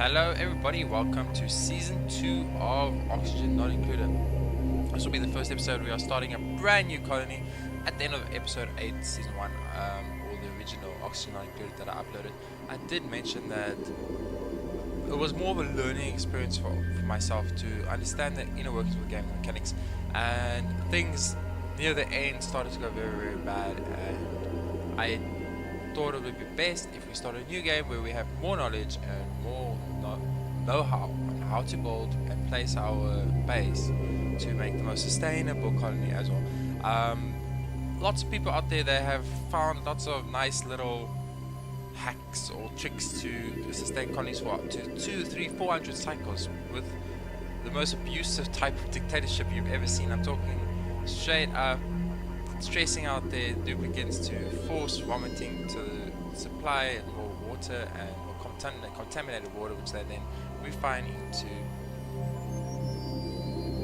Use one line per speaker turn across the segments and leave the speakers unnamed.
Hello everybody, welcome to season 2 of Oxygen Not Included. This will be the first episode. We are starting a brand new colony at the end of episode 8 season 1, or the original Oxygen Not Included that I uploaded. I did mention that it was more of a learning experience for myself to understand the inner workings of the game mechanics, and things near the end started to go very, very bad, and I thought it would be best if we start a new game where we have more knowledge and more know-how on how to build and place our base to make the most sustainable colony as well. Lots of people out there, they have found lots of nice little hacks or tricks to sustain colonies for up to 200, 300, 400 cycles with the most abusive type of dictatorship you've ever seen. I'm talking straight up stressing out their duplicates to force vomiting to supply more water and more contaminated water, which they then refine into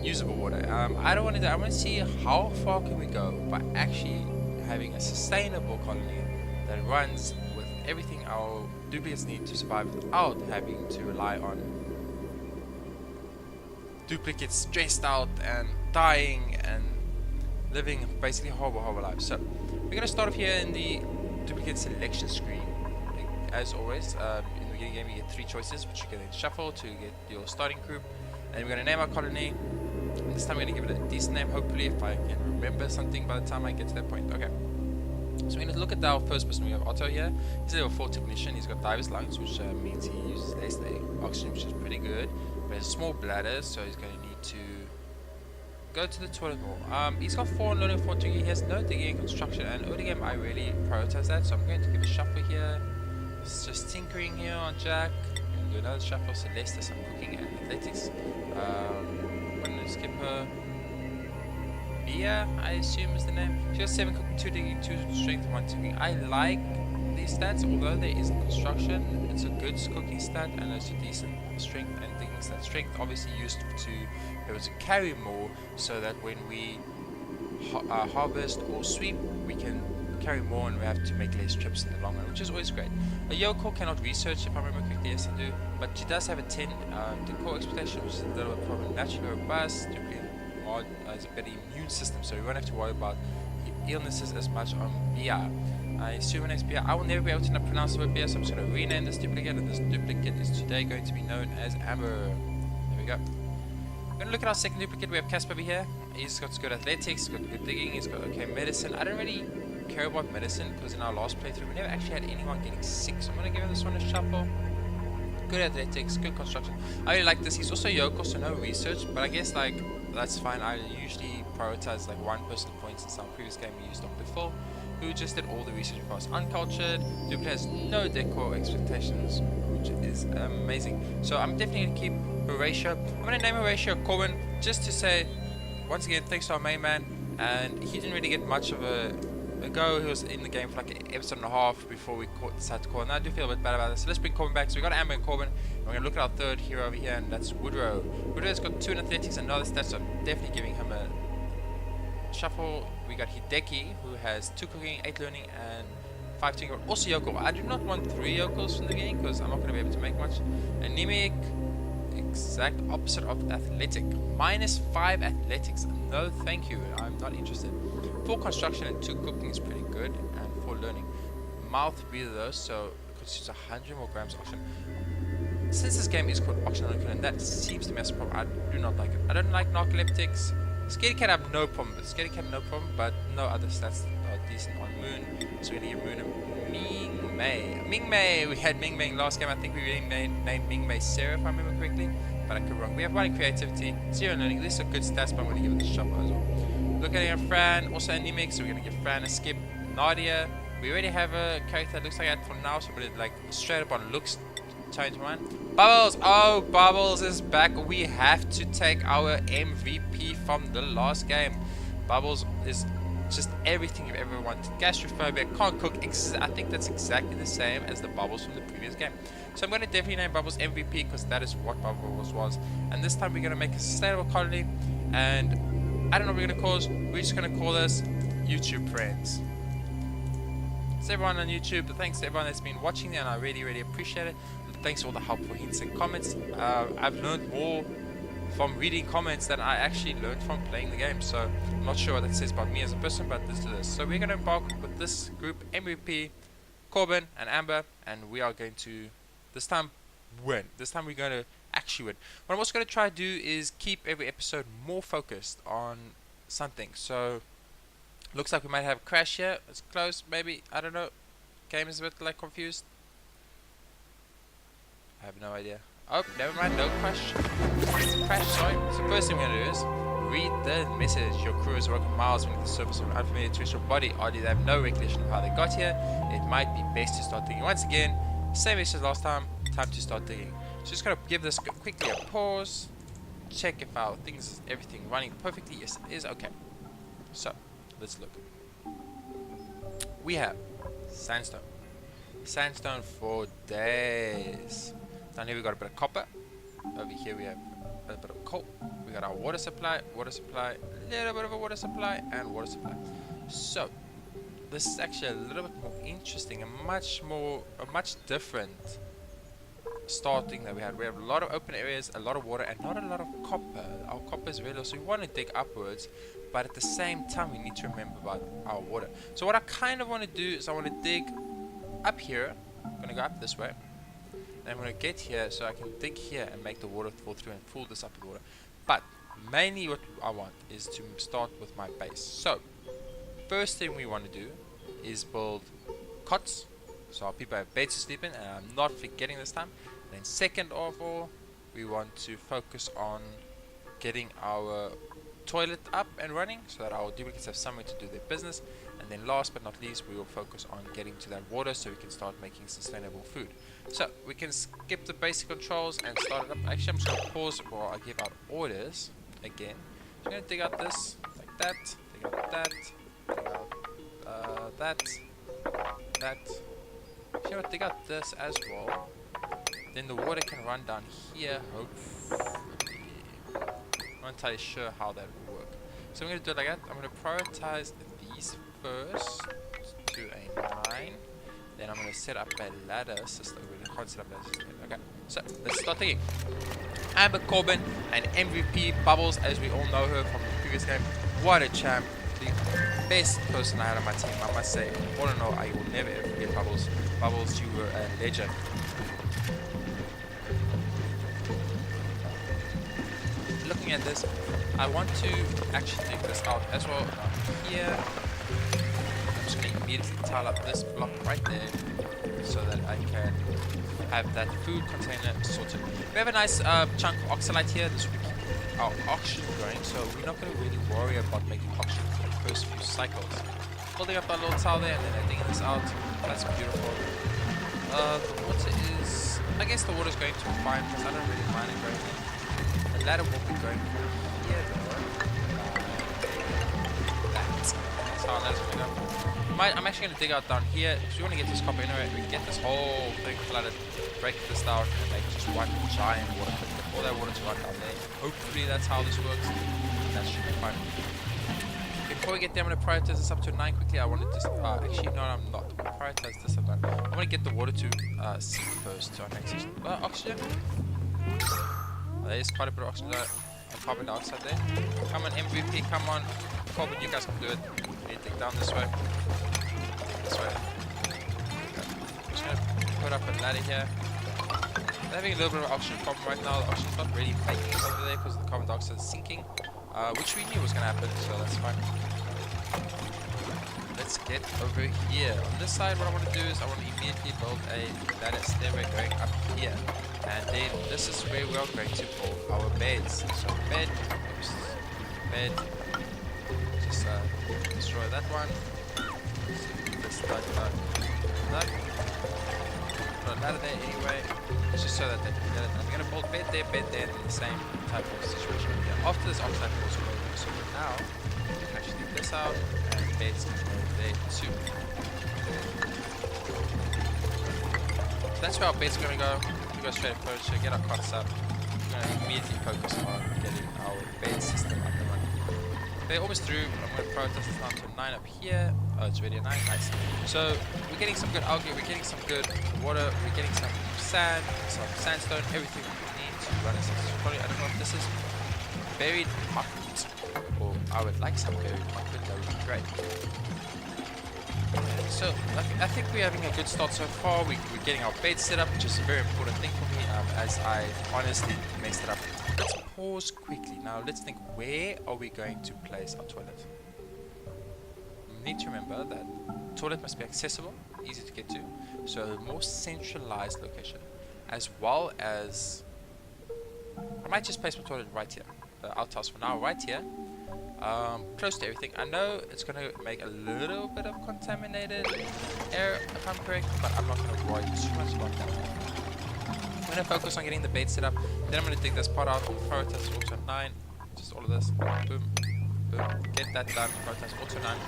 usable water. I don't want to do. I want to see how far can we go by actually having a sustainable colony that runs with everything our duplicates need to survive without having to rely on duplicates stressed out and dying and living basically horrible lives. So we're going to start off here in the duplicate selection screen. As always, in the beginning game you get 3 choices, which you can then shuffle to get your starting group, and we're going to name our colony. And this time we're going to give it a decent name, hopefully, if I can remember something by the time I get to that point. Okay, so we're going to look at our first person. We have Otto here. He's a level 4 technician. He's got diver's lungs, which means he uses less oxygen, which is pretty good, but he has a small bladder, so he's going to need to go to the toilet more. He's got 4 in learning, 4 digging. He has no digging and construction, and early game I really prioritize that, so I'm going to give a shuffle here. It's just tinkering here on Jack. I'm going to do another shuffle. Celeste does some cooking and athletics. I'm going to skip her. Bia, I assume is the name. She has 7 cooking, 2 digging, 2 strength, 1 tinkering. I like these stats, although there isn't construction. It's a good cooking stat, and it's a decent strength and digging stat. Strength obviously used to be able to carry more, so that when we harvest or sweep, we can carry more and we have to make less trips in the long run, which is always great. A Yoko cannot research, if I remember correctly. Yes, I do, but she does have a 10 decor expectation, which is a little bit probably naturally robust. Mod has a better immune system, so we won't have to worry about illnesses as much on BR. I assume her name's BR. I will never be able to pronounce the word BR, so I'm just going to rename this duplicate, and this duplicate is today going to be known as Amber. There we go. We're going to look at our second duplicate. We have Casper over here. He's got good athletics, got good digging, he's got okay medicine. I don't really care about medicine because in our last playthrough we never actually had anyone getting sick, so I'm going to give this one a shuffle. Good athletics, good construction. I really like this. He's also Yoko, so no research, but I guess like that's fine. I usually prioritize like 1 person points in some previous game we used on before, who just did all the research for us. Uncultured, duplicate has no decor expectations, which is amazing. So I'm definitely going to keep Horatio. I'm going to name Horatio Corbin just to say, once again, thanks to our main man. And he didn't really get much of a go. He was in the game for like an episode and a half before we decided to call him. Now I do feel a bit bad about this. So let's bring Corbin back. So we got Amber and Corbin. And we're going to look at our third hero over here, and that's Woodrow. Woodrow's got 2 in athletics and another stats, so I'm definitely giving him a shuffle. We got Hideki, who has 2 cooking, 8 learning, and 5 tinker. Also Yoko. I do not want 3 Yokos from the game because I'm not going to be able to make much. Anemic, exact opposite of athletic. -5 athletics. No thank you, I'm not interested. 4 construction and 2 cooking is pretty good, and 4 learning. Mouth breather though, so it consumes 100 more grams of oxygen. Since this game is called Oxygen Not Included, and that seems to me as a problem, I do not like it. I don't like narcoleptics. Scaredy Cat I have no problem with. Scaredy Cat no problem, but no other stats are decent on Moon. So we're gonna give Moon a Ming Mei. Ming Mei! We had Ming Mei last game. I think we really named Ming Mei Sarah, if I remember correctly, but I could be wrong. We have 1 in creativity, 0 in learning. These are good stats, but I'm gonna give it a shuffle as well. Looking at Fran, also anemic, so we're gonna give Fran a skip. Nadia, we already have a character that looks like that for now, so we're gonna like straight up on looks. Change one. Bubbles! Oh, Bubbles is back. We have to take our MVP from the last game. Bubbles is just everything you've ever wanted. Gastrophobia, can't cook. I think that's exactly the same as the Bubbles from the previous game. So I'm going to definitely name Bubbles MVP because that is what Bubbles was. And this time we're going to make a sustainable colony. And I don't know what we're going to call this. We're just going to call this YouTube Friends. to everyone on YouTube. Thanks to everyone that's been watching there, and I really appreciate it. Thanks for all the helpful hints and comments. I've learned more from reading comments than I actually learned from playing the game. So I'm not sure what that says about me as a person, but this is this. So we're going to embark with this group: MVP, Corbin, and Amber, and we are going to this time win. This time we're going to actually win. What I'm also going to try to do is keep every episode more focused on something. So looks like we might have a crash here. It's close, maybe. I don't know. Game is a bit like confused. I have no idea. Oh, never mind. No crash. Crash, sorry. So the first thing we're going to do is read the message. Your crew has walked miles beneath the surface of an unfamiliar terrestrial body. Oddly, they have no recollection of how they got here. It might be best to start digging. Once again, same message last time. Time to start digging. So just going to give this quickly a pause. Check if our things, everything running perfectly. Yes, it is. Okay. So let's look. We have sandstone. Sandstone for days. Down here we got a bit of copper. Over here we have a bit of coal. We got our water supply, a little bit of a water supply, and water supply. So this is actually a little bit more interesting and a much different starting that we had. We have a lot of open areas, a lot of water, and not a lot of copper. Our copper is very low, so we want to dig upwards, but at the same time we need to remember about our water. So what I kind of want to do is I want to dig up here. I'm going to go up this way. And I'm going to get here so I can dig here and make the water fall through and fill this up with water. But mainly what I want is to start with my base. So first thing we want to do is build cots, so our people have beds to sleep in, and I'm not forgetting this time. And then second of all, we want to focus on getting our toilet up and running so that our duplicates have somewhere to do their business. And then last but not least, we will focus on getting to that water so we can start making sustainable food. So we can skip the basic controls and start it up. Actually, I'm just going to pause while I give out orders again. I'm going to dig out this like that, dig out that, dig out that. Actually, I'm going to dig out this as well. Then the water can run down here, hopefully. I'm not entirely sure how that will work. So I'm going to do it like that. I'm going to prioritize these first to a 9. Then I'm going to set up a ladder system. We can't set up a ladder system. Okay, so let's start digging. Amber Corbin and MVP Bubbles, as we all know her from the previous game. What a champ. The best person I had on my team, I must say. All in all, I will never ever forget Bubbles. Bubbles, you were a legend. Looking at this, I want to actually dig this out as well here. I'm just going to immediately tile up this block right there so that I can have that food container sorted. We have a nice chunk of oxalite here. This will keep our oxygen going, so we're not going to really worry about making oxygen for the first few cycles. Building up our little tile there and then digging this out. That's beautiful. The water is, I guess the water is going to fine because I don't really mind it going in. The ladder will be going from here though. That's how ladder's going to go. I'm actually going to dig out down here because we want to get this copper anyway. We can get this whole thing flooded, break this down, and make just one giant water pit. Get all that water to run down there. Hopefully that's how this works. That should be fine. Before we get there, I'm going to prioritize this up to 9 quickly. I want to just, actually no, I'm not. I'm going to prioritize this up to 9. I want to get the water to sink first to our next section. Oxygen. There is quite a bit of oxygen and carbon dioxide there. Come on, MVP, come on. Corbin, you guys can do it. We need to dig down this way. This way. Okay. I'm just going to put up a ladder here. They're having a little bit of oxygen problem right now. The oxygen's not really making it over there because the carbon dioxide is sinking. Which we knew was going to happen, so that's fine. Let's get over here. On this side, what I want to do is I want to immediately build a ladder stairway going up here. And then this is where we are going to build our beds. So bed, just destroy that one. Let's start that. Put a ladder there anyway, just so that they can get it. I'm going to build bed there, in the same type of situation here. After this oxide falls away, so for now, we can actually leave this out, and beds can go there too. So that's where our beds are going to go. We go straight approach, so get our cots up. We're going to immediately focus on getting our bed system up and running. they're almost through. I'm going to prioritize this down to 9 up here. Oh, it's already a 9. Nice. So we're getting some good algae, we're getting some good water, we're getting some sand, some sandstone, everything we need to run a successful colony. I don't know if this is buried muckroot, or I would like some buried muckroot, that would be great. So I think we're having a good start so far. We're getting our bait set up, which is a very important thing for me, as I honestly messed it up. Let's pause quickly. Now let's think, where are we going to place our toilet? We need to remember that toilet must be accessible, easy to get to, so a more centralized location, as well as I might just place my toilet right here. The outhouse for now, right here. Close to everything. I know it's going to make a little bit of contaminated air if I'm correct, but I'm not going to worry too much about that. I'm going to focus on getting the bait set up, then I'm going to dig this part out, prioritize auto 9, just all of this, boom, boom, get that done, prioritize auto 9.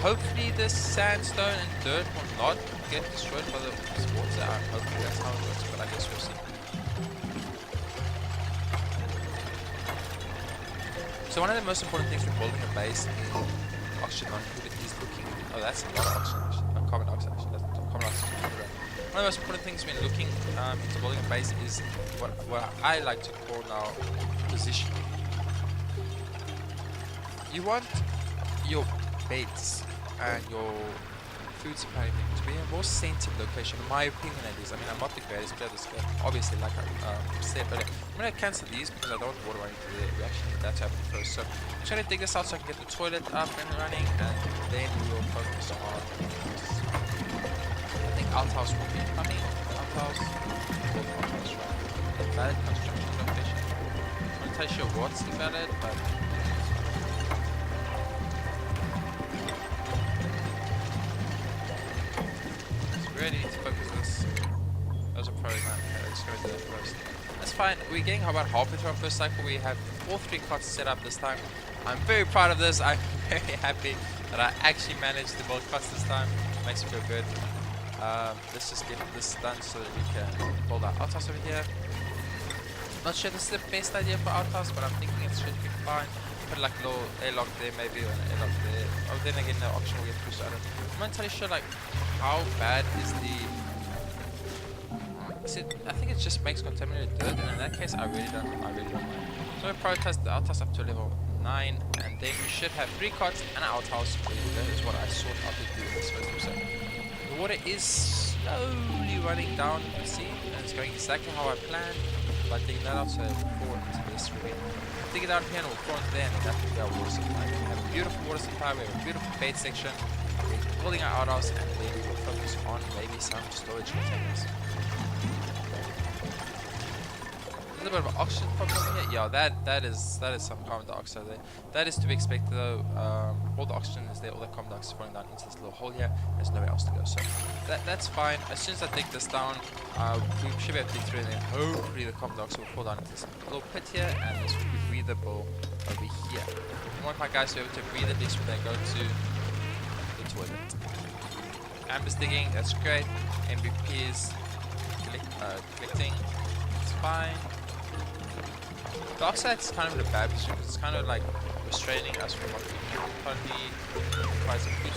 Hopefully this sandstone and dirt will not get destroyed by the water. Hopefully that's how it works, but I guess we'll see. So one of the most important things when building a base in oxygen non-food is looking... Oh, that's a lot of oxygen actually. Carbon dioxide actually. That's carbon dioxide. One of the most important things when looking into building a base is what I like to call now positioning. You want your beds and your food supply to be in a more centered location. In my opinion, at least. I mean, I'm not the greatest player of this game, obviously, like I said earlier. I'm going to cancel these because I don't want water running through there. We actually need that to happen first. So I'm trying to dig this out so I can get the toilet up and running, and then we will focus on. I think outhouse will be coming. Outhouse. Right. Valid construction location. I'm not entirely sure what's valid, but. Really need to focus this. Those are pros, man. Okay, let's go do that first. That's fine. We're getting about halfway through our first cycle. We have all 3 cots set up this time. I'm very proud of this. I'm very happy that I actually managed to build cots this time. Makes me feel good. Let's just get this done so that we can build our outhouse over here. Not sure this is the best idea for outhouse, but I'm thinking it should be fine. Put like a little airlock there maybe, or an airlock there. Oh, then again the option will get pushed out. I'm not entirely sure like how bad is the... I think it just makes contaminated dirt, and in that case I really don't mind. So we prioritize the outhouse up to level 9, and then we should have 3 cots and an outhouse. That is what I sought out to do in this first episode. The water is slowly running down, you see, and it's going exactly how I planned. By digging that out, so we'll pour into this ravine. Dig it out here and we'll pour into there, and that will be our water supply. We have a beautiful water supply, we have a beautiful bait section. We're building our outhouse, and then we will focus on maybe some storage containers. A little bit of an oxygen problem here. Yeah, that is some carbon dioxide there. That is to be expected though. All the oxygen is there, all the carbon dioxide is falling down into this little hole here. There's nowhere else to go, so that's fine. As soon as I dig this down, we should be able to dig through it, and then hopefully the carbon dioxide will fall down into this little pit here, and this will be breathable over here. I want my guys to be able to breathe at least when they go to the toilet. Amber's digging, that's great. MVP is collecting, it's fine. The oxide's kind of in a bad position because it's kind of like restraining us from what we currently requires of food.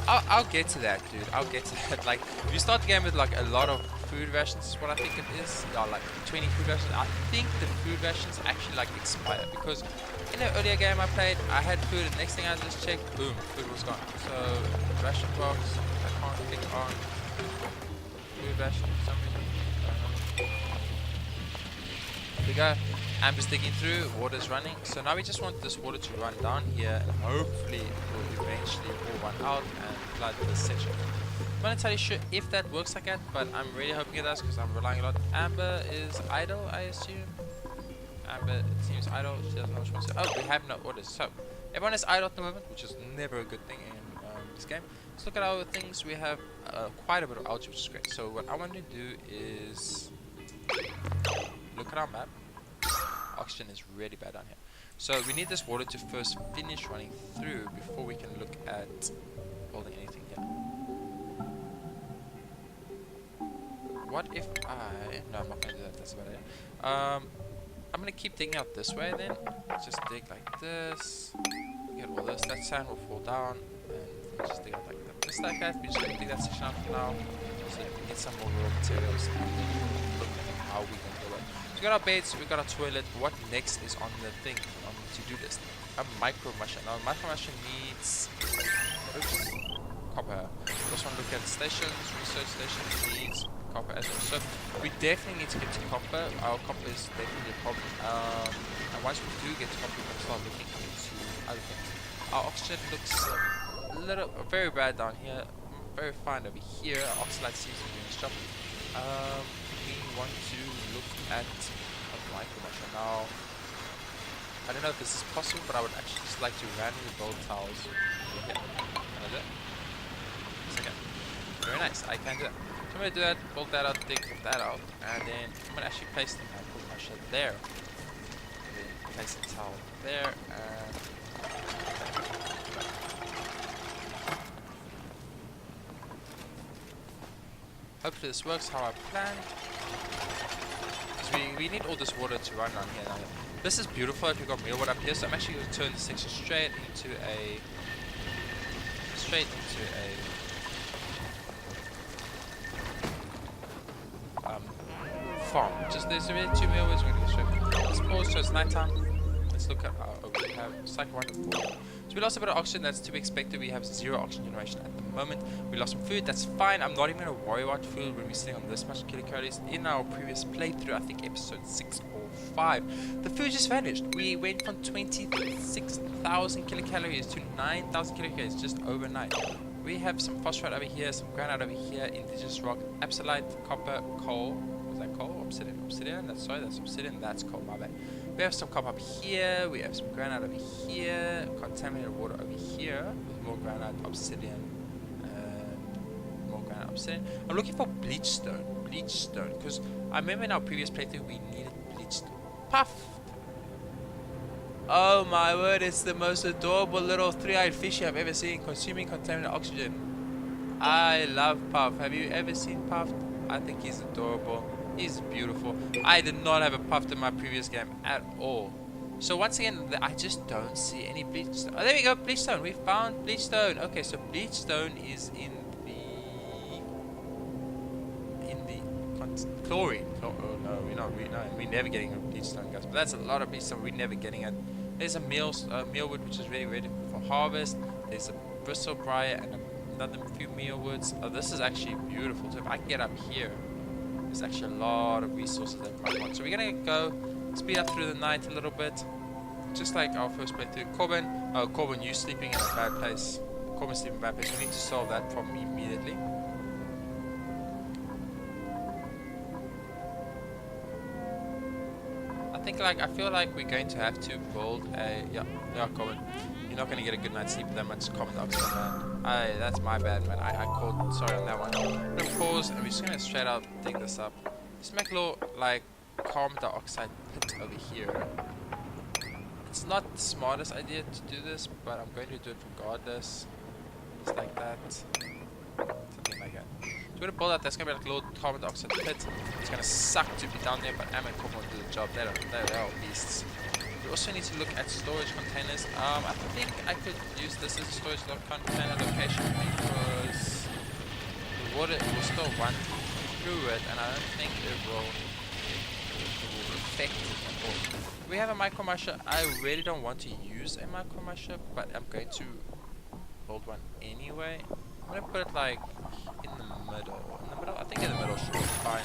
I'll get to that, dude. I'll get to that. Like, if you start the game with like a lot of food rations, is what I think it is. Yeah, like 20 food rations. I think the food rations actually like expire because in the earlier game I played, I had food, and next thing I just checked, boom, food was gone. So ration box, I can't click on food ration for some reason. There we go. Amber's digging through, water's running. So now we just want this water to run down here, and hopefully it will eventually all run out and flood this section. I'm not entirely sure if that works like that, but I'm really hoping it does because I'm relying a lot. Amber is idle, I assume. Amber seems idle. She doesn't know what she wants to do. Oh, we have no orders. So everyone is idle at the moment, which is never a good thing in this game. Let's look at our things. We have quite a bit of algae, which is great. So what I want to do is look at our map. Oxygen is really bad down here. So we need this water to first finish running through before we can look at building anything here. What if I... No, I'm not going to do that. That's a bad idea. I'm going to keep digging out this way then. Just dig like this. get all this. That sand will fall down, and we'll just dig out like that. Just like that, we're just gonna dig that section out for now, so that we can get some more raw materials and then look at how we can do it. So we got our beds, we got our toilet. What next is on the thing, on the to-do list? A micro musher. Now, a micro musher needs copper. We also want to look at stations, research stations needs copper as well. So we definitely need to get to copper. Our copper is definitely a problem. And once we do get to copper, we can start looking into other things. Our oxygen looks very bad down here. Very fine over here. Our oxalate seems to be doing its job. We want to look at a micro musher now. I don't know if this is possible, but I would actually just like to randomly build tiles over here. Can I do it? Yes, I can. Very nice, I can do that. So I'm going to do that, build that out, dig that out, and then I'm going to actually place the micro musher there. And then place the tile there, and hopefully this works how I planned. Because we need all this water to run down here. Now, this is beautiful if you've got mealwood up here, so I'm actually going to turn this section straight into a farm. Just there's already 2 mealwoods, we're going to go straight. Let's pause so it's nighttime. Let's look at our we have cycle 1 and 4. So we lost a bit of oxygen, that's to be expected. We have 0 oxygen generation at the moment. We lost some food, that's fine. I'm not even going to worry about food when we're sitting on this much kilocalories. In our previous playthrough, I think episode 6 or 5, the food just vanished. We went from 26,000 kilocalories to 9,000 kilocalories just overnight. We have some phosphate over here, some granite over here, indigenous rock, apsolite, copper, coal. Was that coal? Obsidian. Obsidian? That's obsidian, that's coal, my bad. We have some copper up here, we have some granite over here, contaminated water over here, with more granite, obsidian, and more granite, obsidian. I'm looking for bleach stone, because I remember in our previous playthrough we needed bleached puff. Oh my word, it's the most adorable little 3-eyed fishy I've ever seen, consuming contaminated oxygen. I love Puff. Have you ever seen Puff? I think he's adorable. He's beautiful. I did not have a Puff in my previous game at all. So once again, I just don't see any bleach stone. Oh, there we go, bleach stone. We found bleach stone. Okay, so bleach stone is in the chlorine. Oh no, we're never getting a bleach stone, guys. But that's a lot of bleach stone we're never getting it. There's a mealwood which is ready for harvest. There's a bristle briar and another few mealwoods. Oh, this is actually beautiful. So if I can get up here, there's actually a lot of resources that I want. So we're gonna go speed up through the night a little bit, just like our first playthrough. Corbin, you sleeping in a bad place. Corbin sleeping in a bad place. We need to solve that problem immediately. I feel like we're going to have to build a yeah, Corbin. You're not gonna get a good night's sleep with that much carbon dioxide, man. That's my bad, man. I called sorry on that one. I'm gonna pause and we're just gonna straight out dig this up. Just make a little like carbon dioxide pit over here. It's not the smartest idea to do this, but I'm going to do it regardless. Just like that. Something like that. So we're gonna build out, that's gonna be like a little carbon dioxide pit. It's gonna suck to be down there, but Am and Corbin will do the job. They're all beasts. We also need to look at storage containers. I think I could use this as a storage container location because the water will still run through it, and I don't think it will affect it at all. We have a micro musher. I really don't want to use a micro musher, but I'm going to build one anyway. I'm gonna put it like in the middle. I think in the middle should be fine.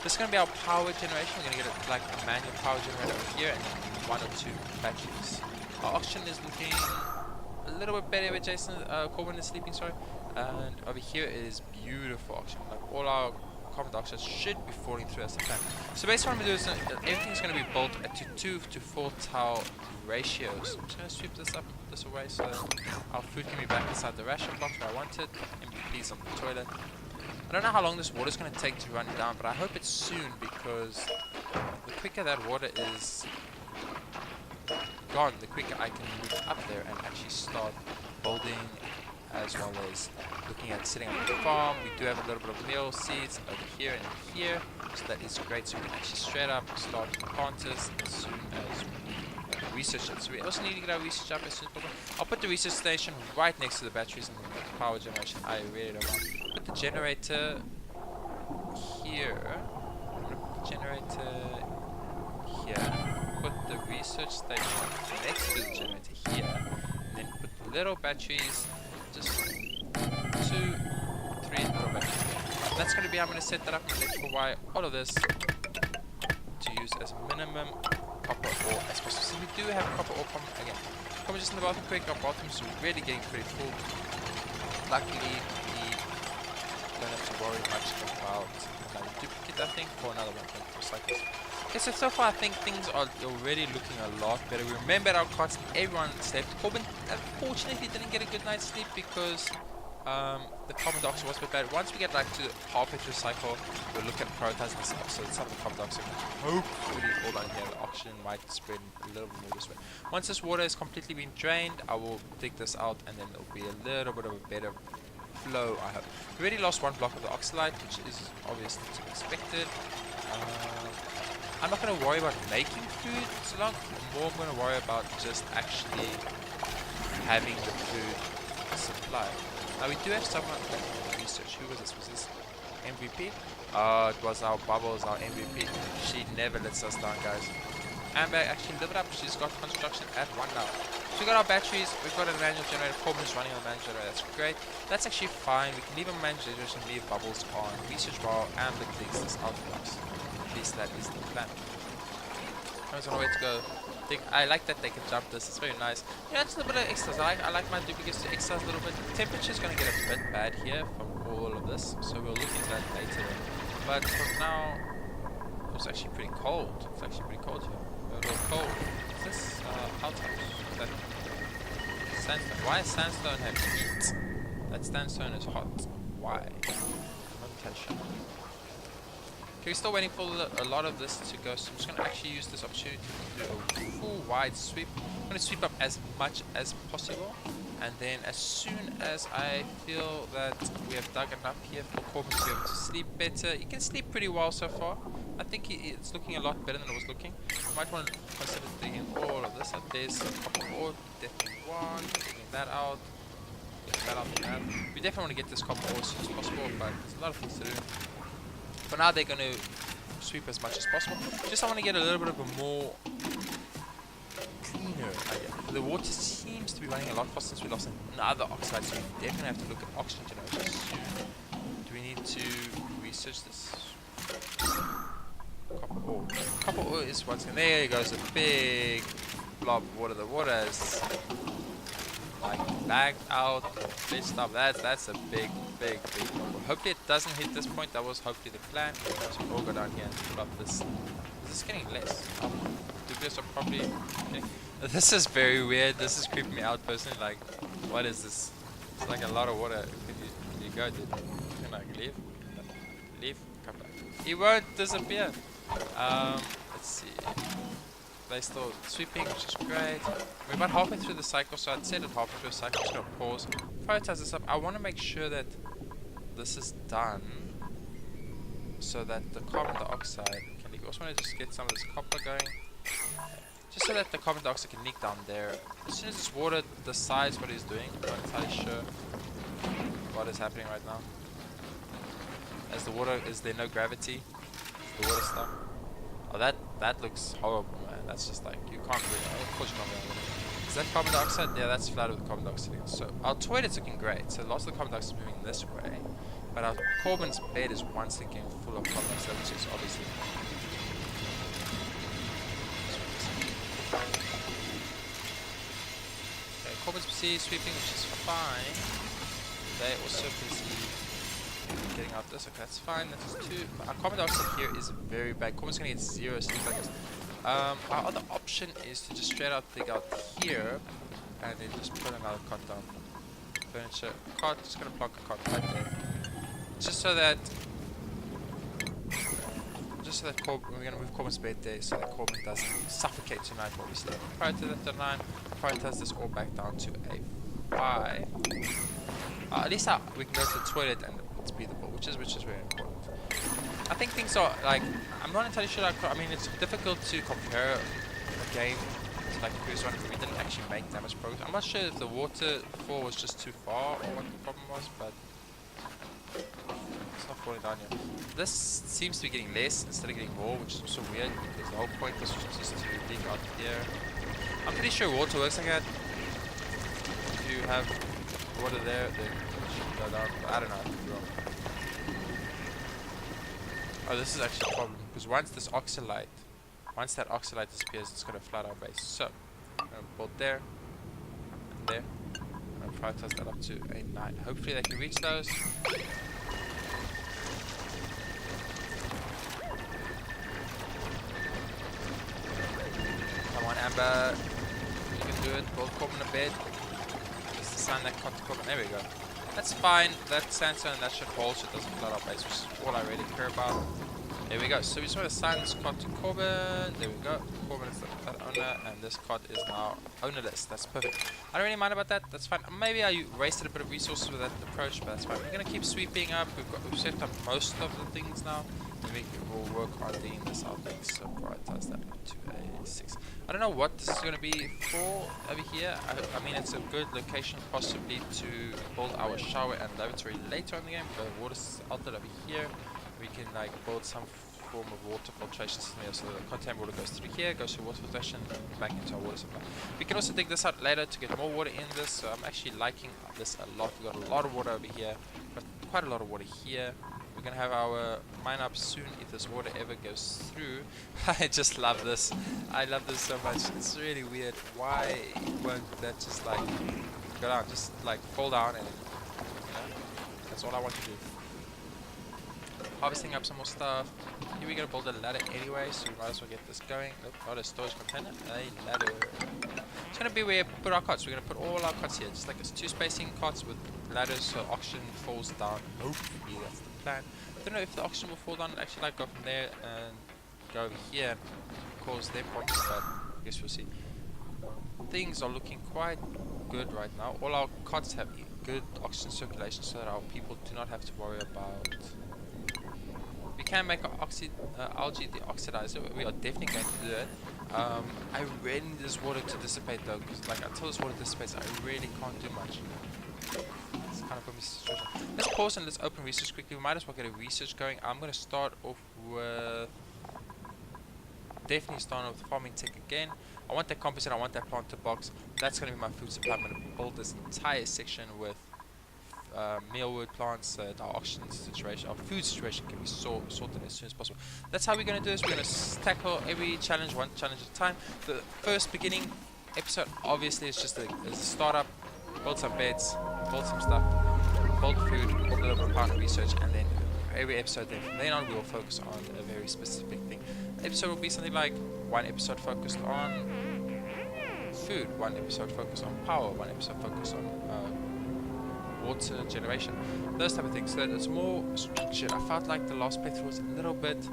This is gonna be our power generation. We're gonna get it like a manual power generator over here and then 1 or 2 batteries. Our oxygen is looking a little bit better with Jason. Corbin is sleeping, sorry. And over here it is beautiful oxygen. Like all our carbon dioxide should be falling through as a plan. So basically what I'm gonna do is everything's gonna be built at 2 to 4 tile ratios. I'm just gonna sweep this up this away so our food can be back inside the ration box where I want it. And please on the toilet. I don't know how long this water is going to take to run down, but I hope it's soon because the quicker that water is gone, the quicker I can move up there and actually start building as well as looking at setting up the farm. We do have a little bit of meal seeds over here and here, so that is great. So we can actually straight up start planters as soon as we research it. So we also need to get our research up as soon as possible. I'll put the research station right next to the batteries and the power generation. I really don't want. Put the generator here. I'm gonna put the generator here. Put the research station next to the generator here. And then put the little batteries, just 2, 3 little batteries. That's going to be how I'm going to set that up. I'm going to wire all of this to use as minimum copper ore as possible. So we do have copper ore coming again. Coming just in the bathroom quick. Our bathroom's really getting pretty full. Luckily, we don't have to worry much about another duplicate, I think, for another 1.4 cycles. Okay, so far I think things are already looking a lot better. We remembered our cards, everyone slept. Corbin unfortunately didn't get a good night's sleep because the carbon dioxide was a bit bad. Once we get like to halfway through the cycle, we'll look at prioritizing this up so it's not the carbon dioxide. Hopefully all down here, the oxygen might spread a little bit more this way. Once this water has completely been drained, I will dig this out and then it'll be a little bit of a better flow, I hope. We already lost one block of the oxalite, which is obviously to be expected. I'm not going to worry about making food so long. More I'm going to worry about just actually having the food supply. Now we do have someone research. Who was this? Was this MVP? It was our Bubbles, our MVP. She never lets us down, guys. Amber actually lived up. She's got construction at 1 now. So we got our batteries. We've got a manual generator. Corbin's running on the manual generator. That's great. That's actually fine. We can leave a manual generator and leave Bubbles on. Research while Amber digs this out for us. At least that is the plan. There's no way to go. I like that they can jump this. It's very nice. Yeah, it's a little bit of extras. I like my duplicates to extras a little bit. The temperature's going to get a bit bad here from all of this, so we'll look into that later. But for now, it's actually pretty cold. It's actually pretty cold here. A little cold. Is this outhouse? That sandstone. Why does sandstone have heat? That sandstone is hot. Why? I'm not entirely sure. Okay, we're still waiting for a lot of this to go, so I'm just going to actually use this opportunity to do a full wide sweep. I'm going to sweep up as much as possible, and then as soon as I feel that we have dug enough here for Corbin to be able to sleep better, he can sleep pretty well so far. I think it's looking a lot better than it was looking. You might want to consider digging all of this up. There's a couple more, definitely one, digging that out, getting that out from that. We definitely want to get this copper ore as soon as possible, but there's a lot of things to do. For now, they're going to sweep as much as possible. Just I want to get a little bit of a more cleaner idea. The water seems to be running a lot faster since we lost another oxide, so we definitely have to look at oxygen generation soon. Do we need to research this? Copper ore. Copper ore is what's in there. Goes a big blob of water. The water is like bagged out, finished up. That's a big problem. Hopefully it doesn't hit this point. That was hopefully the plan. So we'll go down here and fill up this. Is this getting less? Duplicates are probably okay. This is very weird. This is creeping me out personally. Like, what is this? It's like a lot of water. Can you go, dude? Can I leave? Leave? Come back. He won't disappear. Let's see. They're still sweeping, which is great. We're about halfway through the cycle, so I'd say that halfway through the cycle, I'm just gonna pause, prioritize this up. I want to make sure that this is done so that the carbon dioxide can leak. I also want to just get some of this copper going, just so that the carbon dioxide can leak down there. As soon as this water decides what it's doing, I'm not entirely sure what is happening right now. As the water, is there no gravity? Is the water stuck? Oh, that looks horrible, man. That's just like, you can't really, of course you're not going to. Is that carbon dioxide? Yeah, that's flat with the carbon dioxide. So our toilet's looking great. So lots of the carbon dioxide is moving this way. But our Corbin's bed is once again full of carbon dioxide, which is obviously. Okay, Corbin's busy sweeping, which is fine. They also busy getting out this. Okay, that's fine. That's just two. Our carbon dioxide here is very bad. Corbin's gonna get 0 sleep like this. Our other option is to just straight out dig out here and then just put another cot down. Furniture cot, just gonna plug a cot right there. Just so that we're gonna move Corbin's bed there so that Corbin doesn't suffocate tonight while we sleep. Prior to that, 9, prioritize this all back down to a 5. At least we can go to the toilet and it's breathable, which is very important. I think things are like, I'm not entirely sure. I mean, it's difficult to compare a game So like the previous one, we didn't actually make that much progress. I'm not sure if the waterfall was just too far or what the problem was, but it's not falling down here. This seems to be getting less instead of getting more, which is also weird because the whole point was just to leak out here. I'm pretty sure water works like that. If you have water there, then it should go down. But I don't know, I could be wrong. Oh, this is actually a problem because once that oxalite disappears, it's going to flood our base. So, I'm going to build there and there. I'm going to prioritize that up to a 9. Hopefully they can reach those. Come on, Amber. You can do it. Build Corbin a bed. Just assign that cot to Corbin. There we go. That's fine. That sandstone and that should hold so it doesn't flood our base, which is all I really care about. There we go. So we just want to assign this cot to Corbin. There we go. Corbin is the owner, and this cot is now ownerless. That's perfect. I don't really mind about that. That's fine. Maybe I wasted a bit of resources with that approach, but that's fine. We're gonna keep sweeping up. We've set up most of the things now. And we'll work on the south things. So prioritize that up to a 6. I don't know what this is going to be for over here. I mean, it's a good location possibly to build our shower and lavatory later in the game. The water's outlet over here. We can like build some form of water filtration system here. So the contaminated water goes through here, goes to water filtration, back into our water supply. We can also dig this out later to get more water in this. So I'm actually liking this a lot. We've got a lot of water over here. Got quite a lot of water here. We're gonna have our mine up soon if this water ever goes through. I just love this. I love this so much. It's really weird. Why won't that just like go down? Just like fall down and that's all I want to do. Harvesting up some more stuff. Here we're gonna build a ladder anyway, so we might as well get this going. Nope, not a storage container, a ladder. It's gonna be where we put our cots. We're gonna put all our cots here, just like it's 2 spacing cots with ladders so oxygen falls down. Hopefully that's the plan. I don't know if the oxygen will fall down and actually like go from there and go over here and cause their problems, but I guess we'll see. Things are looking quite good right now. All our cots have good oxygen circulation so that our people do not have to worry about. We can make our algae deoxidizer. We are definitely going to do it. I really need this water to dissipate though, because like until this water dissipates, I really can't do much. It's kind of put me in a situation. Let's pause and let's open research quickly. We might as well get a research going. I'm going to start off with definitely starting with farming tech again. I want that composite. I want that planter box. That's going to be my food supply. I'm going to build this entire section with mealwood plants. That our oxygen situation, our food situation can be sorted as soon as possible. That's how we're going to do this. We're going to tackle every challenge, one challenge at a time. The first beginning episode obviously is just a startup. Build some beds, build some stuff, build food, build a little bit of power research, and then every episode from then on we will focus on a very specific thing. Episode will be something like one episode focused on food, one episode focused on power, one episode focused on water generation, those type of things. So that it's more structured. I felt like the last playthrough was a little bit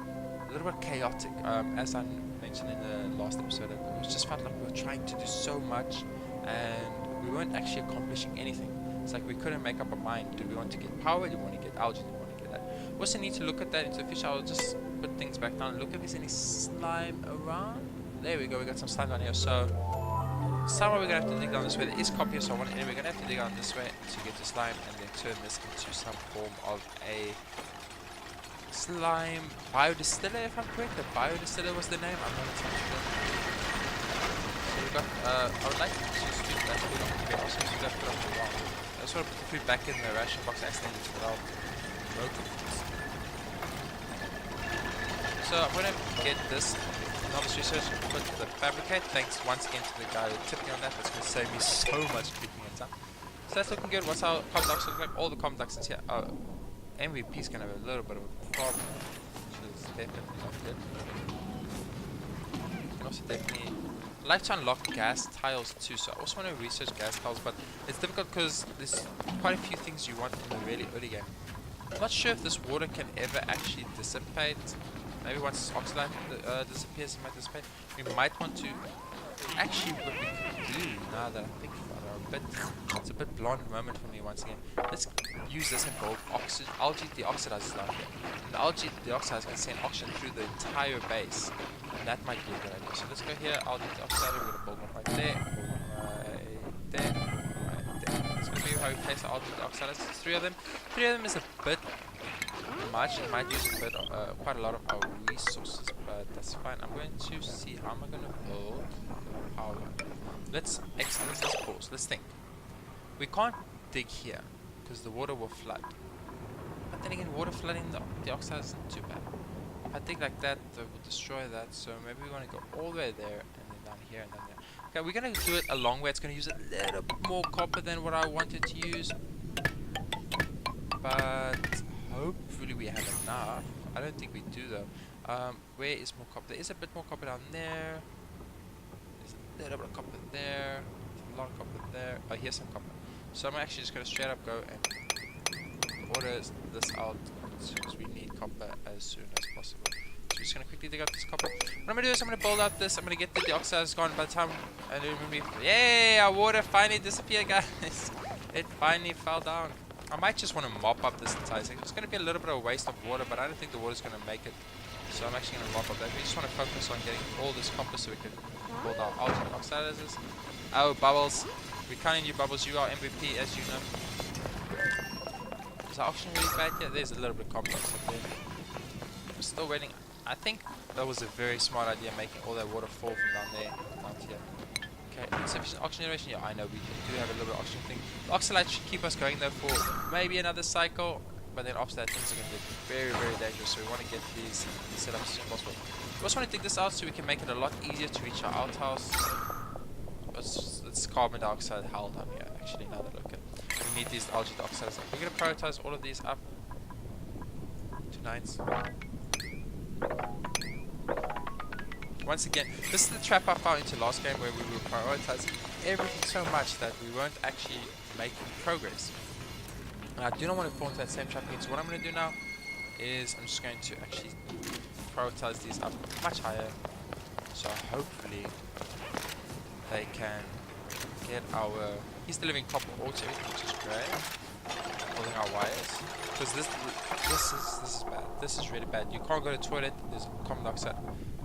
chaotic. As I mentioned in the last episode, it just felt like we were trying to do so much and we weren't actually accomplishing anything. It's like we couldn't make up our mind. Do we want to get power? Do we want to get algae? Do we want to get that? We also need to look at that into the fish. I'll just put things back down and look if there's any slime around. There we go. We got some slime down here. So somewhere we're gonna have to dig down this way. There is copper, so we're gonna have to dig down this way to get the slime and then turn this into some form of a slime biodistiller, if I'm correct. The biodistiller was the name. I'm not entirely sure. So we got. I would like to sweep that food up. Okay, also sweep that food up as well. I just want to put the food back in the ration box. I accidentally took it out. So I'm gonna get this novice research and put the fabricate. Thanks once again to the guy who tipped me on that. That's gonna save me so much clicking and time. So that's looking good. What's our carbon ducts look like? All the carbon ducts is here. Oh, MVP's gonna have a little bit of a problem, which is definitely not good. You can also definitely like to unlock gas tiles too. So I also want to research gas tiles, but it's difficult because there's quite a few things you want in the really early game. I'm not sure if this water can ever actually dissipate. Maybe once oxalate disappears, it might dissipate. We might want to. Actually, what we could do now that I think about it, It's a bit blonde moment for me once again. Let's use this and build algae deoxidizers down here. And the algae deoxidizers can send oxygen through the entire base. And that might be a good idea. So let's go here, algae deoxidizer, we're gonna build one right there, right there, right there. It's gonna be how we place the algae deoxidizers. There's 3 of them. 3 of them is a bit much. It might use a bit, quite a lot of our resources, but that's fine. I'm going to see how am I going to build power. Let's pause. Let's think. We can't dig here because the water will flood. But then again, water flooding the oxide isn't too bad. If I dig like that, it will destroy that. So maybe we want to go all the way there and then down here and then there. Okay, we're going to do it a long way. It's going to use a little bit more copper than what I wanted to use. But hopefully we have enough. I don't think we do though. Where is more copper? There is a bit more copper down there. There's a little bit of copper there. There's a lot of copper there. Oh, here's some copper. So I'm actually just going to straight up go and order this out because we need copper as soon as possible. So we're just going to quickly dig out this copper. What I'm going to do is I'm going to build out this. I'm going to get the deoxidizers gone by the time. And remember, yay! Our water finally disappeared, guys. It finally fell down. I might just want to mop up this entire thing. It's going to be a little bit of a waste of water, but I don't think the water's going to make it. So I'm actually going to mop up that. We just want to focus on getting all this copper so we can build our ultimate oxidizers. Oh, Bubbles. We're counting you, Bubbles. You are MVP, as you know. Is the oxygen really bad yet? There's a little bit of copper up there. We're still waiting. I think that was a very smart idea, making all that water fall from down there down to here. Okay, insufficient oxygen generation. Yeah, I know we do have a little bit of oxygen thing. The oxalate should keep us going though for maybe another cycle, but then after that things are going to get very, very dangerous. So we want to get these set up as soon as possible. We also want to dig this out so we can make it a lot easier to reach our outhouse. It's carbon dioxide hell down here. Actually, now that I look at it, we need these algae dioxides. We're going to prioritize all of these up tonight. Once again, this is the trap I found into last game where we will prioritize everything so much that we weren't actually making progress. And I do not want to fall into that same trap again. So what I'm going to do now is I'm just going to actually prioritize these up much higher. So hopefully they can get our... He's delivering copper ore to everything, which is great. Holding our wires. Because this is bad. This is really bad. You can't go to the toilet. There's carbon dioxide.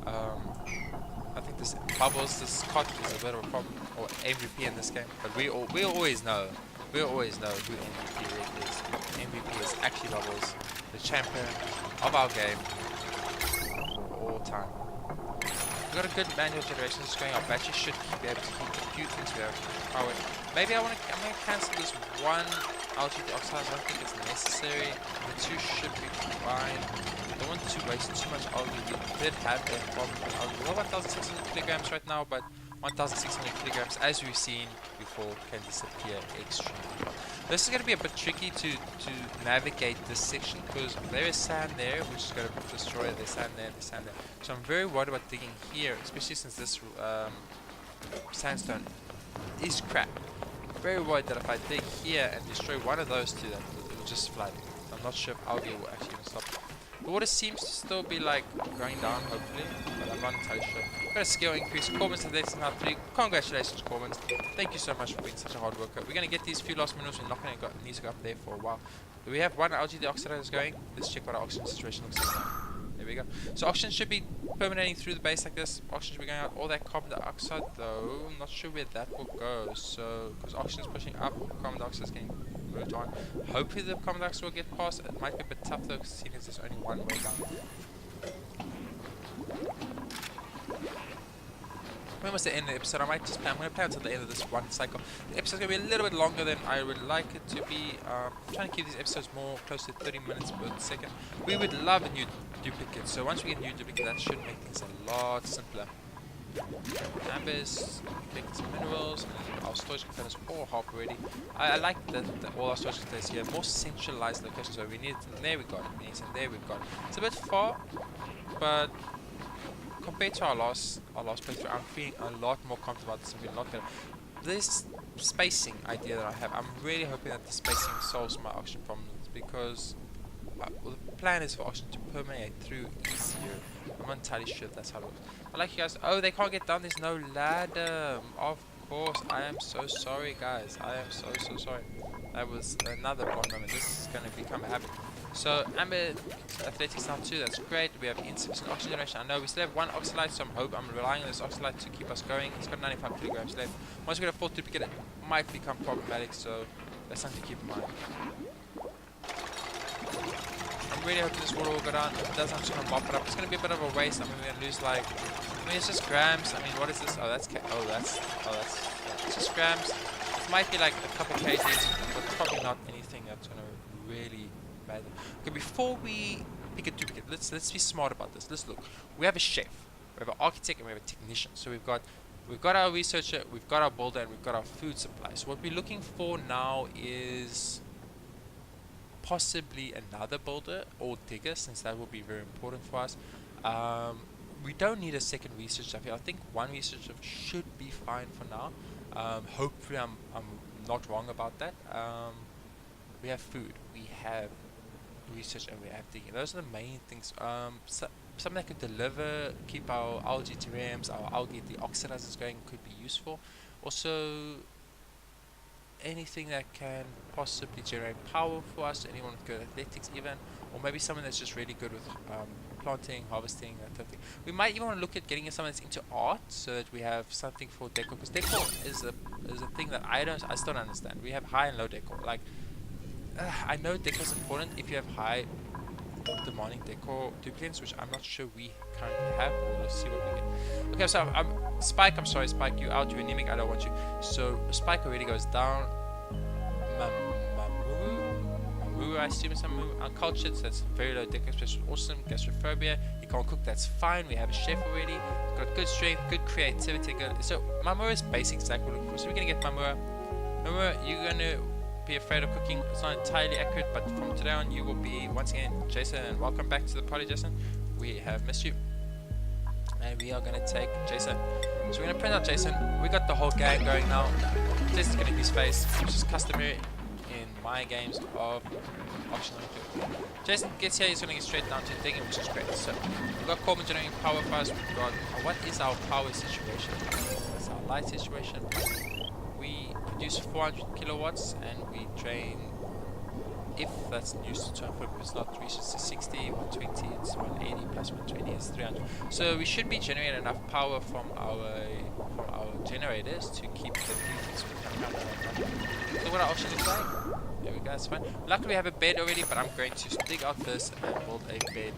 I think this Bubbles, this cot is a bit of a problem, or MVP in this game, but we always know who MVP really is. MVP is actually Bubbles, the champion of our game for all time. We've got a good manual generation that's going. Our battery should be able to keep a few things we have powered. Maybe I'm gonna cancel this one algae deoxidizer. I don't think it's necessary. The 2 should be fine. I don't want to waste too much algae. We did have a problem with algae. Well, 1,600 kilograms right now, but 1,600 kilograms, as we've seen before, can disappear extremely fast. This is going to be a bit tricky to navigate this section because there is sand there, which is going to destroy it. There's sand there, there's sand there. So I'm very worried about digging here, especially since this sandstone is crap. I'm very worried that if I dig here and destroy one of those 2, that it will just flood. I'm not sure if algae will actually even stop. The water seems to still be like going down, hopefully, but I'm not entirely sure. Got a skill increase. Corbin's at level now 3. Congratulations, Corbin. Thank you so much for being such a hard worker. We're going to get these few last minerals. We're not going to need to go up there for a while. Do we have one algae deoxidizer going? Let's check what our oxygen situation looks like now. There we go. So oxygen should be permeating through the base like this. Oxygen should be going out. All that carbon dioxide, though, I'm not sure where that will go. So, because oxygen is pushing up, carbon dioxide is getting moved on. Hopefully the carbon dioxide will get past. It might be a bit tough though, because seeing as there's only one way down. We're almost at the end of the episode. I'm going to play until the end of this one cycle. The episode's going to be a little bit longer than I would like it to be. I'm trying to keep these episodes more close to 30 minutes per second. We would love a new duplicate. So once we get a new duplicate, that should make things a lot simpler. Numbers, collect some minerals, and our storage containers all half already. I like that all our storage containers here, more centralized locations. So we need it, there we got it, we need it, there we've got it. It's a bit far, but compared to our last playthrough, I'm feeling a lot more comfortable about this and feeling a lot better. This spacing idea that I have, I'm really hoping that the spacing solves my oxygen problems because well, the plan is for oxygen to permeate through easier. I'm not entirely sure if that's how it works. I like you guys. Oh, they can't get down. There's no ladder. course. I am so sorry, guys. I am so sorry. That was another bond moment. This is going to become a habit. So, Amber Athletics now 2. That's great. We have insufficient oxygen generation. I know we still have one oxalite, so I'm relying on this oxalite to keep us going. It's got 95 kilograms left. Once we get a full duplicate, it might become problematic, so that's something to keep in mind. I'm really hoping this water will go down. If it doesn't, I'm just going to mop it up. It's going to be a bit of a waste. I mean, we're going to lose like... I mean, it's just grams. I mean, what is this? Oh, that's... Yeah, it's just grams. It might be like a couple kgs, but probably not anything that's going to really matter. Okay, before we pick a duplicate, let's be smart about this. Let's look. We have a chef, we have an architect, and we have a technician. So we've got our researcher, we've got our builder, and we've got our food supply. So what we're looking for now is possibly another builder or digger, since that will be very important for us. We don't need a second researcher here. I think one researcher should be fine for now. Hopefully I'm not wrong about that. We have food, we have research, and we have digging. Those are the main things. Something that could deliver, keep our algae terrariums, our algae deoxidizers going could be useful. Also, anything that can possibly generate power for us, anyone with good athletics even, or maybe someone that's just really good with planting, harvesting, that type of thing. We might even want to look at getting someone that's into art, so that we have something for decor, because decor is a thing that I still don't understand. We have high and low decor. Like, I know decor is important if you have high demanding decor duplicates, which I'm not sure we currently have. We'll see what we get. Okay, so Spike, I'm sorry, Spike, you out, you're anemic, I don't want you. So Spike already goes down. Mamu, I assume it's uncultured, so that's very low decor, especially awesome. Gastrophobia, you can't cook, that's fine. We have a chef already. Got good strength, good creativity, good. So Mamura is basics like we're looking for. So we're gonna get Mamura. Mamura, you're gonna be afraid of cooking. It's not entirely accurate, but from today on you will be once again Jason, and welcome back to the party, Jason. We have missed you, and we are going to take Jason. So we're going to print out Jason. We got the whole gang going now. Jason's going to be his face, which is customary in my games of optional. Jason gets here, he's going to get straight down to digging, which is great. So we've got Coleman generating power for us. We've got what is our power situation? That's our light situation. We produce 400 kilowatts, and we drain, if that's used to if it's not reaches to 60, 120, it's 180 plus 120 is 300. So we should be generating enough power from our generators to keep the defects from coming out. So what our option looks like. There we go, that's fine. Luckily we have a bed already, but I'm going to dig out this and build a bed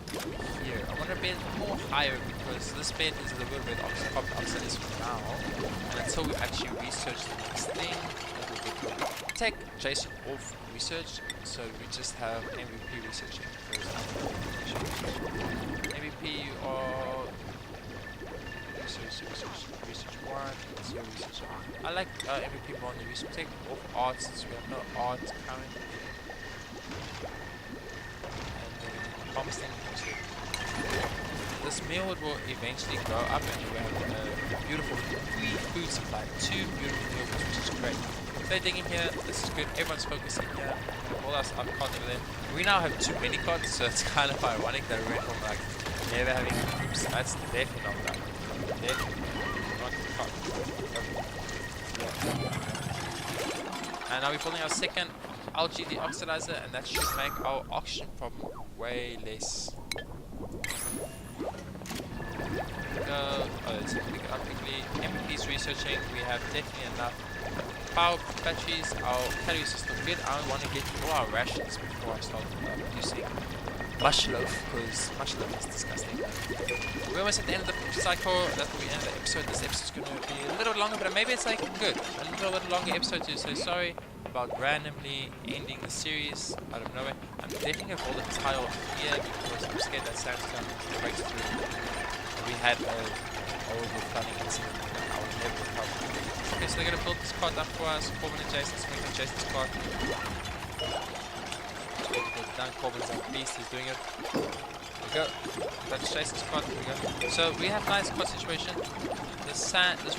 here. I want a bed more higher because this bed is a little bit obsolete for now. And until we actually research the next thing, it will be cool. Take Jason off research, so we just have MVP researching. MVP or research 1, let's go research. I like MVP more than research. Take off art since we have no art currently. And then harvesting. This meal will eventually grow up, and we have a beautiful food supply. 2 beautiful meals, which is great. They're digging here, this is good, everyone's focusing here. All us other cards over there. We now have too many cards, so it's kind of ironic that we went from like never having groups. That's definitely not that. Definitely not the card. Yeah. And now we're building our second algae deoxidizer, and that should make our oxygen problem way less. Oh, let's pick it up quickly. MP's researching, we have definitely enough power batteries. Our calories are still good. I want to get all our rations before I start producing mush loaf, because mush loaf is disgusting. We're almost at the end of the cycle. That's the end of the episode. This episode's going to be a little longer, but maybe it's like good. A little bit longer episode too, so sorry about randomly ending the series out of nowhere. I'm definitely going to hold a tile here because I'm scared that sandstone breaks through. We had a horrible flooding incident that I will never recover. Okay, so they're going to build this card up for us. Corbin and Jason's making Jason's card. Done. Corbin's a beast, he's doing it. There we go. That's Jason's card. There we go. So we have nice card situation. This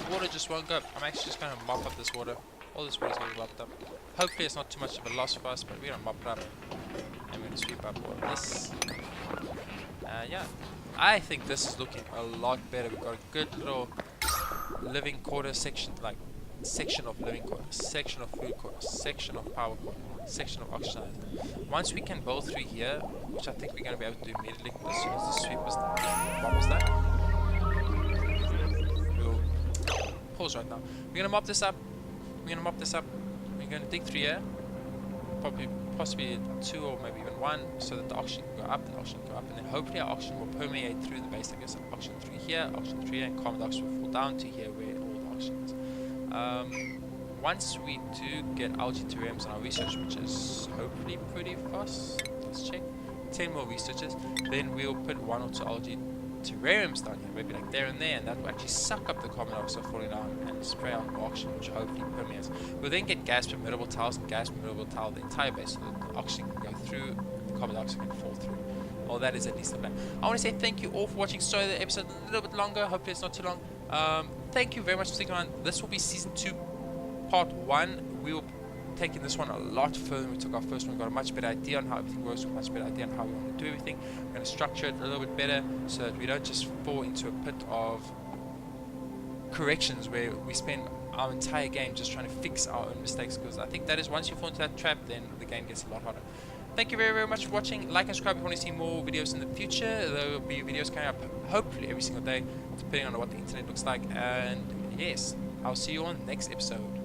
water just won't go. I'm actually just going to mop up this water. All this water is getting mopped up. Hopefully it's not too much of a loss for us, but we're going to mop it up. And we're going to sweep up all of this. Yeah. I think this is looking a lot better. We've got a good little living quarter section, like section of living quarter, section of food quarter, section of power quarter, section of oxygen. Once we can build through here, which I think we're going to be able to do immediately as soon as the sweep is bomb is done. We'll pause right now. We're going to mop this up. We're going to mop this up. We're going to dig through here, possibly 2 or maybe even 1, so that the oxygen can go up and the oxygen can go up, and then hopefully our oxygen will permeate through the base. I guess oxygen through here, and carbon dioxide will fall down to here where all the oxygen is. Once we do get algae terrariums in our research, which is hopefully pretty fast, let's check, 10 more researchers, then we'll put 1 or 2 algae terrariums down here, maybe like there and there, and that will actually suck up the carbon dioxide falling down and spray out more oxygen, which hopefully permeates. We'll then get gas permeable tiles and gas permeable tile the entire base so that the oxygen can go through, the carbon dioxide can fall through. Well, that is at least the plan. I want to say thank you all for watching. Sorry the episode a little bit longer, hopefully it's not too long. Thank you very much for sticking around. This will be season 2, part 1. We will taking this one a lot further. We took our first one, got a much better idea on how everything works, a much better idea on how we want to do everything. We're going to structure it a little bit better so that we don't just fall into a pit of corrections where we spend our entire game just trying to fix our own mistakes, because I think that is, once you fall into that trap, then the game gets a lot harder. Thank you very, very much for watching. Like and subscribe if you want to see more videos in the future. There will be videos coming up hopefully every single day, depending on what the internet looks like. And yes, I'll see you on the next episode.